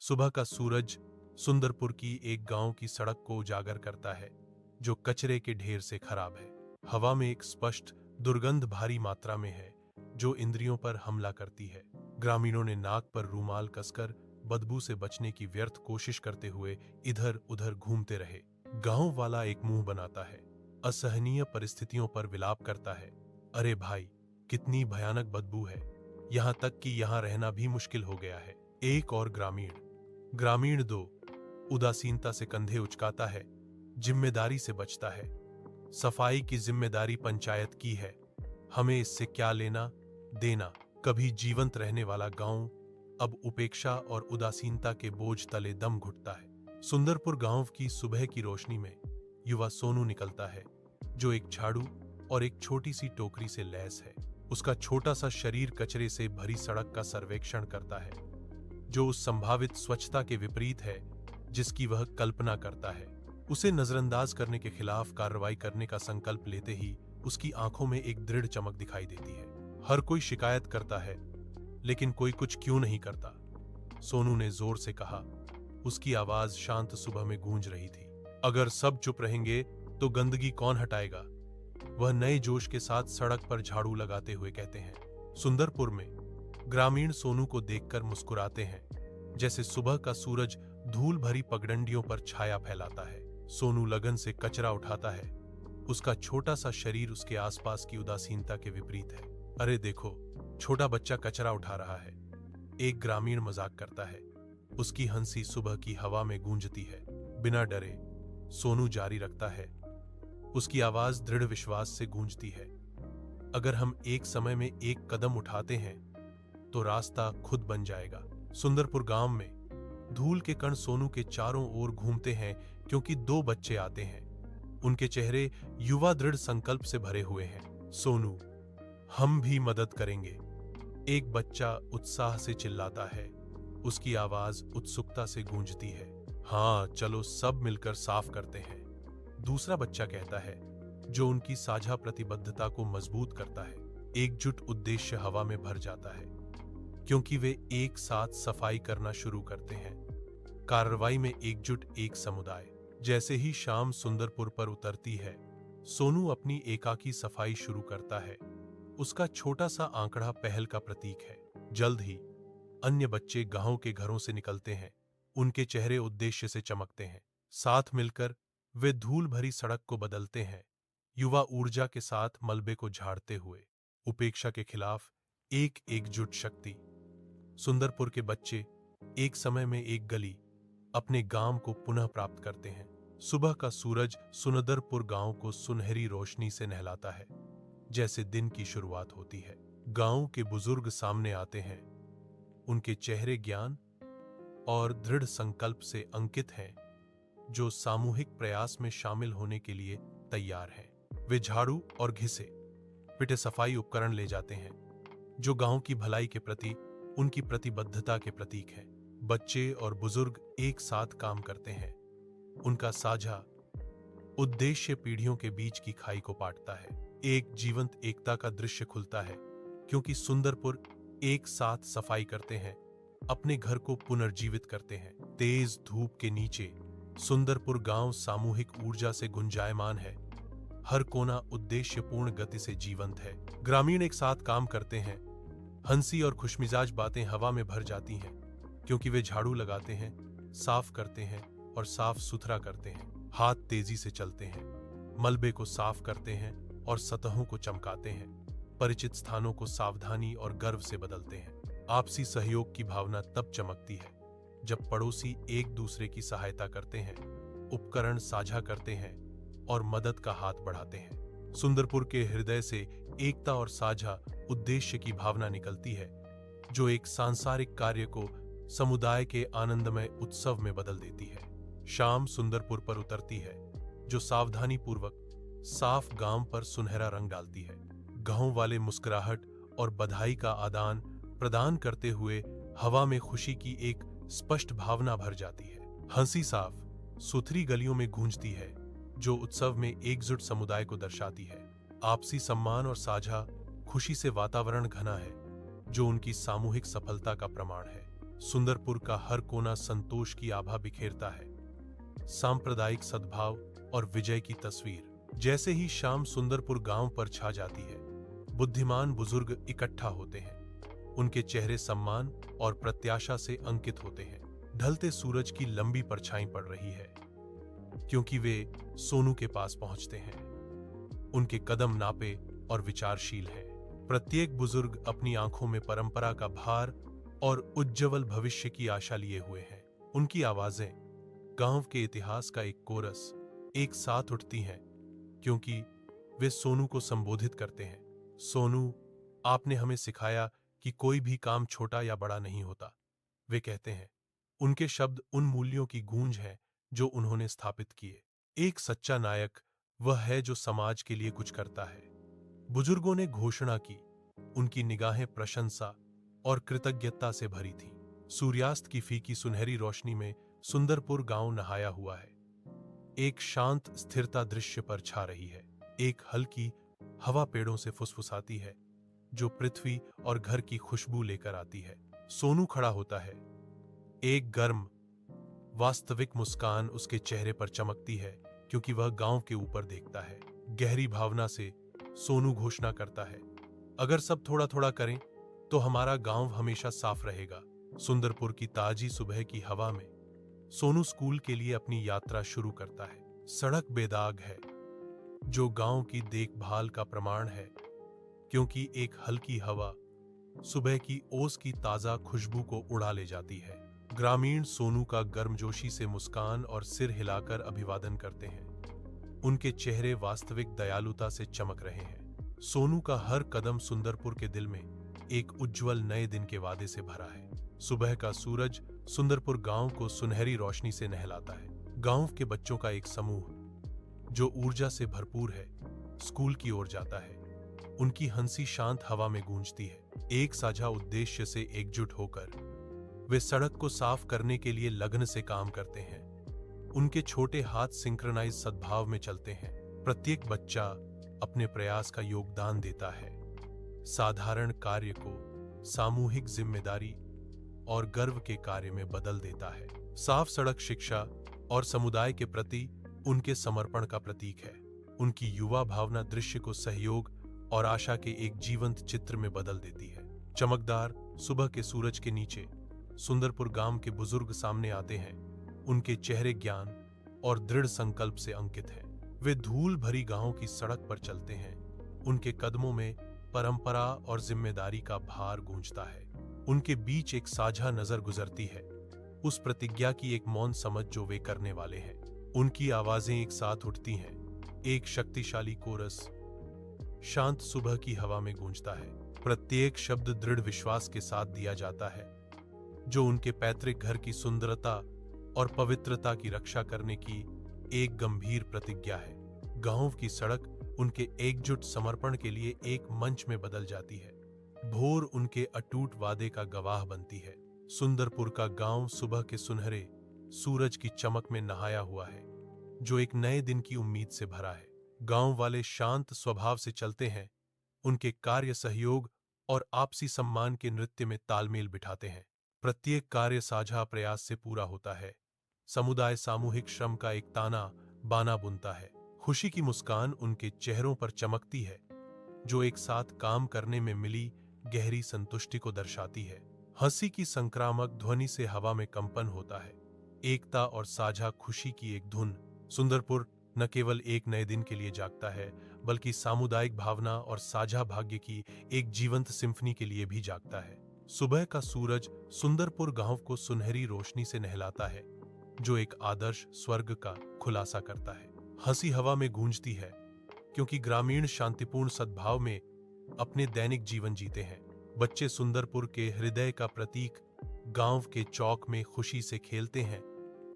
सुबह का सूरज सुंदरपुर की एक गांव की सड़क को उजागर करता है जो कचरे के ढेर से खराब है। हवा में एक स्पष्ट दुर्गंध भारी मात्रा में है जो इंद्रियों पर हमला करती है। ग्रामीणों ने नाक पर रूमाल कसकर बदबू से बचने की व्यर्थ कोशिश करते हुए इधर उधर घूमते रहे। गांव वाला एक मुंह बनाता है, असहनीय परिस्थितियों पर विलाप करता है। अरे भाई, कितनी भयानक बदबू है, यहां तक कि यहां रहना भी मुश्किल हो गया है। एक और ग्रामीण दो उदासीनता से कंधे उचकाता है, जिम्मेदारी से बचता है। सफाई की जिम्मेदारी पंचायत की है, हमें इससे क्या लेना देना। कभी जीवंत रहने वाला गांव अब उपेक्षा और उदासीनता के बोझ तले दम घुटता है। सुंदरपुर गांव की सुबह की रोशनी में युवा सोनू निकलता है जो एक झाड़ू और एक छोटी सी टोकरी से लैस है। उसका छोटा सा शरीर कचरे से भरी सड़क का सर्वेक्षण करता है जो उस संभावित स्वच्छता के विपरीत है जिसकी वह कल्पना करता है। उसे नजरअंदाज करने के खिलाफ कार्रवाई करने का संकल्प लेते ही उसकी आंखों में एक दृढ़ चमक दिखाई देती है। हर कोई शिकायत करता है, लेकिन कोई कुछ क्यों नहीं करता? सोनू ने जोर से कहा। उसकी आवाज शांत सुबह में गूंज रही थी। अगर सब चुप रहेंगे तो गंदगी कौन हटाएगा? वह नए जोश के साथ सड़क पर झाड़ू लगाते हुए कहते हैं। सुंदरपुर में ग्रामीण सोनू को देखकर मुस्कुराते हैं, जैसे सुबह का सूरज धूल भरी पगडंडियों पर छाया फैलाता है। सोनू लगन से कचरा उठाता है। उसका छोटा सा शरीर उसके आसपास की उदासीनता के विपरीत है। अरे देखो, छोटा बच्चा कचरा उठा रहा है, एक ग्रामीण मजाक करता है। उसकी हंसी सुबह की हवा में गूंजती है। बिना डरे सोनू जारी रखता है। उसकी आवाज दृढ़ विश्वास से गूंजती है। अगर हम एक समय में एक कदम उठाते हैं तो रास्ता खुद बन जाएगा। सुंदरपुर गांव में धूल के कण सोनू के चारों ओर घूमते हैं क्योंकि दो बच्चे आते हैं। उनके चेहरे युवा दृढ़ संकल्प से भरे हुए हैं। सोनू, हम भी मदद करेंगे, एक बच्चा उत्साह से चिल्लाता है। उसकी आवाज उत्सुकता से गूंजती है। हाँ, चलो सब मिलकर साफ करते हैं, दूसरा बच्चा कहता है, जो उनकी साझा प्रतिबद्धता को मजबूत करता है। एकजुट उद्देश्य हवा में भर जाता है क्योंकि वे एक साथ सफाई करना शुरू करते हैं। कार्रवाई में एकजुट एक समुदाय। जैसे ही शाम सुंदरपुर पर उतरती है, सोनू अपनी एकाकी सफाई शुरू करता है। उसका छोटा सा आंकड़ा पहल का प्रतीक है। जल्द ही अन्य बच्चे गांव के घरों से निकलते हैं। उनके चेहरे उद्देश्य से चमकते हैं। साथ मिलकर वे धूल भरी सड़क को बदलते हैं, युवा ऊर्जा के साथ मलबे को झाड़ते हुए। उपेक्षा के खिलाफ एक एकजुट शक्ति। सुंदरपुर के बच्चे एक समय में एक गली, अपने गांव को पुनः प्राप्त करते हैं। सुबह का सूरज सुंदरपुर गांव को सुनहरी रोशनी से नहलाता है, जैसे दिन की शुरुआत होती है। गांव के बुजुर्ग सामने आते हैं। उनके चेहरे ज्ञान और दृढ़ संकल्प से अंकित हैं, जो सामूहिक प्रयास में शामिल होने के लिए तैयार हैं। वे झाड़ू और घिसे पिटे सफाई उपकरण ले जाते हैं, जो गांव की भलाई के प्रति उनकी प्रतिबद्धता के प्रतीक हैं। बच्चे और बुजुर्ग एक साथ काम करते हैं। उनका साझा उद्देश्य पीढ़ियों के बीच की खाई को पाटता है। एक जीवंत एकता का दृश्य खुलता है क्योंकि सुंदरपुर एक साथ सफाई करते हैं, अपने घर को पुनर्जीवित करते हैं। तेज धूप के नीचे सुंदरपुर गांव सामूहिक ऊर्जा से गुंजायमान है। हर कोना उद्देश्यपूर्ण गति से जीवंत है। ग्रामीण एक साथ काम करते हैं। हंसी और खुशमिजाज बातें हवा में भर जाती हैं क्योंकि वे झाड़ू लगाते हैं, साफ करते हैं और साफ सुथरा करते हैं। हाथ तेजी से चलते हैं, मलबे को साफ करते हैं और सतहों को चमकाते हैं। परिचित स्थानों को सावधानी और गर्व से बदलते हैं। आपसी सहयोग की भावना तब चमकती है जब पड़ोसी एक दूसरे की सहायता करते हैं, उपकरण साझा करते हैं और मदद का हाथ बढ़ाते हैं। सुंदरपुर के हृदय से एकता और साझा उद्देश्य की भावना निकलती है, जो एक सांसारिक कार्य को समुदाय के आनंदमय उत्सव में बदल देती है। शाम सुंदरपुर पर उतरती है, जो सावधानी पूर्वक साफ गांव पर सुनहरा रंग डालती है। गांव वाले मुस्कुराहट और बधाई का आदान प्रदान करते हुए हवा में खुशी की एक स्पष्ट भावना भर जाती है। हंसी साफ सुथरी गलियों में गूंजती है, जो उत्सव में एकजुट समुदाय को दर्शाती है। आपसी सम्मान और साझा खुशी से वातावरण घना है, जो उनकी सामूहिक सफलता का प्रमाण है। सुंदरपुर का हर कोना संतोष की आभा बिखेरता है, सांप्रदायिक सद्भाव और विजय की तस्वीर। जैसे ही शाम सुंदरपुर गांव पर छा जाती है, बुद्धिमान बुजुर्ग इकट्ठा होते हैं। उनके चेहरे सम्मान और प्रत्याशा से अंकित होते हैं। ढलते सूरज की लंबी परछाई पड़ रही है, क्योंकि वे सोनू के पास पहुंचते हैं। उनके कदम नापे और विचारशील हैं। प्रत्येक बुजुर्ग अपनी आंखों में परंपरा का भार और उज्जवल भविष्य की आशा लिए हुए हैं। उनकी आवाजें गांव के इतिहास का एक कोरस एक साथ उठती हैं, क्योंकि वे सोनू को संबोधित करते हैं। सोनू, आपने हमें सिखाया कि कोई भी काम छोटा या बड़ा नहीं होता, वे कहते हैं। उनके शब्द उन मूल्यों की गूंज है जो उन्होंने स्थापित किए। एक सच्चा नायक वह है जो समाज के लिए कुछ करता है। बुजुर्गों ने घोषणा की। उनकी निगाहें प्रशंसा और कृतज्ञता से भरी थीं। सूर्यास्त की फीकी सुनहरी रोशनी में सुंदरपुर गांव नहाया हुआ है। एक शांत स्थिरता दृश्य पर छा रही है। एक हल्की हवा पेड़ों से फुसफुसाती है, जो पृथ्वी और घर की खुशबू लेकर आती है। सोनू खड़ा होता है। एक गर्म, वास्तविक मुस्कान उसके चेहरे पर चमकती है, क्योंकि वह गांव के ऊपर देखता है। गहरी भावना से सोनू घोषणा करता है, अगर सब थोड़ा थोड़ा करें तो हमारा गांव हमेशा साफ रहेगा। सुंदरपुर की ताजी सुबह की हवा में सोनू स्कूल के लिए अपनी यात्रा शुरू करता है। सड़क बेदाग है, जो गांव की देखभाल का प्रमाण है, क्योंकि एक हल्की हवा सुबह की ओस की ताजा खुशबू को उड़ा ले जाती है। ग्रामीण सोनू का गर्मजोशी से मुस्कान और सिर हिलाकर अभिवादन करते हैं। उनके चेहरे वास्तविक दयालुता से चमक रहे हैं। सोनू का हर कदम सुंदरपुर के दिल में एक उज्जवल नए दिन के वादे से भरा है। सुबह का सूरज सुंदरपुर गांव को सुनहरी रोशनी से नहलाता है। गांव के बच्चों का एक समूह जो ऊर्जा से भरपूर है, स्कूल की ओर जाता है। उनकी हंसी शांत हवा में गूंजती है। एक साझा उद्देश्य से एकजुट होकर वे सड़क को साफ करने के लिए लगन से काम करते हैं। उनके छोटे हाथ सिंक्रोनाइज सद्भाव में चलते हैं। प्रत्येक बच्चा अपने प्रयास का योगदान देता है, साधारण कार्य को सामूहिक जिम्मेदारी और गर्व के कार्य में बदल देता है। साफ सड़क शिक्षा और समुदाय के प्रति उनके समर्पण का प्रतीक है। उनकी युवा भावना दृश्य को सहयोग और आशा के एक जीवंत चित्र में बदल देती है। चमकदार सुबह के सूरज के नीचे सुंदरपुर गांव के बुजुर्ग सामने आते हैं। उनके चेहरे ज्ञान और दृढ़ संकल्प से अंकित हैं। वे धूल भरी गांव की सड़क पर चलते हैं। उनके कदमों में परंपरा और जिम्मेदारी का भार गूंजता है। उनके बीच एक साझा नजर गुजरती है, उस प्रतिज्ञा की एक मौन समझ जो वे करने वाले हैं। उनकी आवाजें एक साथ उठती हैं। एक शक्तिशाली कोरस शांत सुबह की हवा में गूंजता है। प्रत्येक शब्द दृढ़ विश्वास के साथ दिया जाता है, जो उनके पैतृक घर की सुंदरता और पवित्रता की रक्षा करने की एक गंभीर प्रतिज्ञा है। गांव की सड़क उनके एकजुट समर्पण के लिए एक मंच में बदल जाती है। भोर उनके अटूट वादे का गवाह बनती है। सुंदरपुर का गांव सुबह के सुनहरे सूरज की चमक में नहाया हुआ है, जो एक नए दिन की उम्मीद से भरा है। गांव वाले शांत स्वभाव से चलते हैं। उनके कार्य सहयोग और आपसी सम्मान के नृत्य में तालमेल बिठाते हैं। प्रत्येक कार्य साझा प्रयास से पूरा होता है। समुदाय सामूहिक श्रम का एक ताना बाना बुनता है। खुशी की मुस्कान उनके चेहरों पर चमकती है, जो एक साथ काम करने में मिली गहरी संतुष्टि को दर्शाती है। हंसी की संक्रामक ध्वनि से हवा में कंपन होता है। एकता और साझा खुशी की एक धुन। सुंदरपुर न केवल एक नए दिन के लिए जागता है, बल्कि सामुदायिक भावना और साझा भाग्य की एक जीवंत सिम्फनी के लिए भी जागता है। सुबह का सूरज सुंदरपुर गांव को सुनहरी रोशनी से नहलाता है, जो एक आदर्श स्वर्ग का खुलासा करता है। हंसी हवा में गूंजती है, क्योंकि ग्रामीण शांतिपूर्ण सद्भाव में अपने दैनिक जीवन जीते हैं। बच्चे सुंदरपुर के हृदय का प्रतीक गांव के चौक में खुशी से खेलते हैं।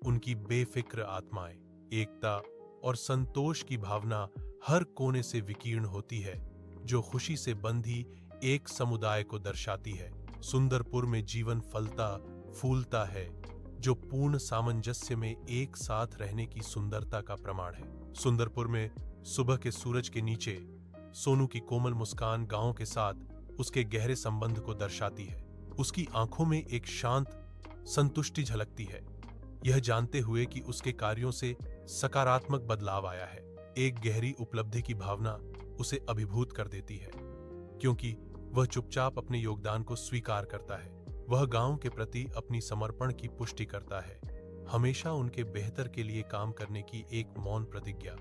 उनकी बेफिक्र आत्माएं एकता और संतोष की भावना हर कोने से विकीर्ण होती है, जो खुशी से बंधी एक समुदाय को दर्शाती है। सुंदरपुर में जीवन फलता फूलता है, जो पूर्ण सामंजस्य में एक साथ रहने की सुंदरता का प्रमाण है। सुंदरपुर में सुबह के सूरज के नीचे सोनू की कोमल मुस्कान गांव के साथ उसके गहरे संबंध को दर्शाती है। उसकी आंखों में एक शांत संतुष्टि झलकती है, यह जानते हुए कि उसके कार्यों से सकारात्मक बदलाव आया है। एक गहरी उपलब्धि की भावना उसे अभिभूत कर देती है, क्योंकि वह चुपचाप अपने योगदान को स्वीकार करता है। वह गांव के प्रति अपनी समर्पण की पुष्टि करता है, हमेशा उनके बेहतर के लिए काम करने की एक मौन प्रतिज्ञा।